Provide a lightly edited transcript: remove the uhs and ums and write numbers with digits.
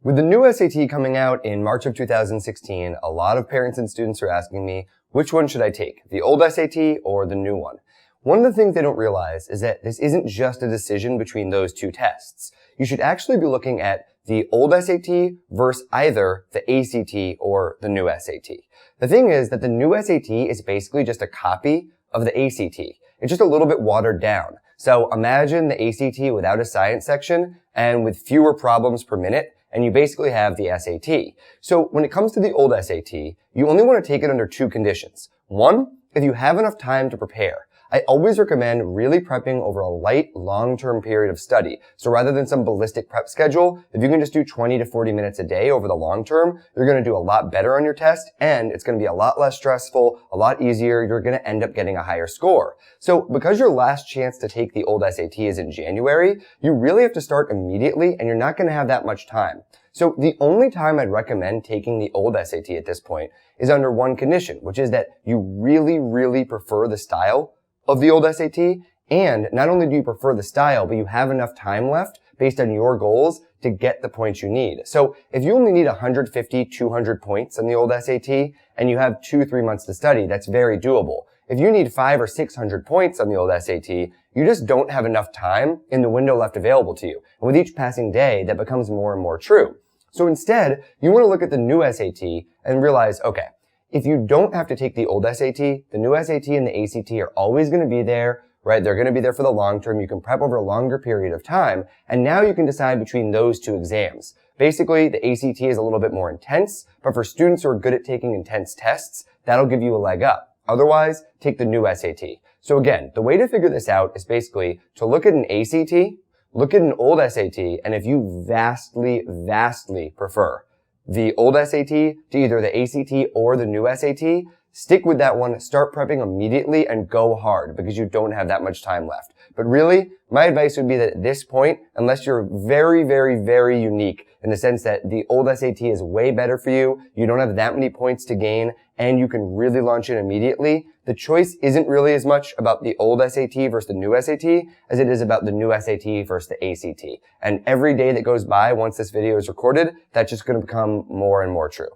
With the new SAT coming out in March of 2016, a lot of parents and students are asking me, which one should I take, the old SAT or the new one? One of the things they don't realize is that this isn't just a decision between those two tests. You should actually be looking at the old SAT versus either the ACT or the new SAT. The thing is that the new SAT is basically just a copy of the ACT. It's just a little bit watered down. So imagine the ACT without a science section and with fewer problems per minute, and you basically have the SAT. So when it comes to the old SAT, you only want to take it under two conditions. One, if you have enough time to prepare. I always recommend really prepping over a light, long-term period of study. So rather than some ballistic prep schedule, if you can just do 20 to 40 minutes a day over the long term, you're going to do a lot better on your test, and it's going to be a lot less stressful, a lot easier. You're going to end up getting a higher score. So because your last chance to take the old SAT is in January, you really have to start immediately, and you're not going to have that much time. So the only time I'd recommend taking the old SAT at this point is under one condition, which is that you really, really prefer the style of the old SAT, and not only do you prefer the style, but you have enough time left based on your goals to get the points you need. So if you only need 150, 200 points on the old SAT, and you have 2-3 months to study, that's very doable. If you need 500 or 600 points on the old SAT, you just don't have enough time in the window left available to you. And with each passing day, that becomes more and more true. So instead, you want to look at the new SAT and realize, okay, if you don't have to take the old SAT, the new SAT and the ACT are always going to be there, right? They're going to be there for the long term. You can prep over a longer period of time. And now you can decide between those two exams. Basically, the ACT is a little bit more intense, but for students who are good at taking intense tests, that'll give you a leg up. Otherwise, take the new SAT. So again, the way to figure this out is basically to look at an ACT, look at an old SAT, and if you vastly, vastly prefer the old SAT to either the ACT or the new SAT, stick with that one, start prepping immediately, and go hard because you don't have that much time left. But really, my advice would be that at this point, unless you're very, very, very unique in the sense that the old SAT is way better for you, you don't have that many points to gain, and you can really launch in immediately, the choice isn't really as much about the old SAT versus the new SAT as it is about the new SAT versus the ACT. And every day that goes by once this video is recorded, that's just going to become more and more true.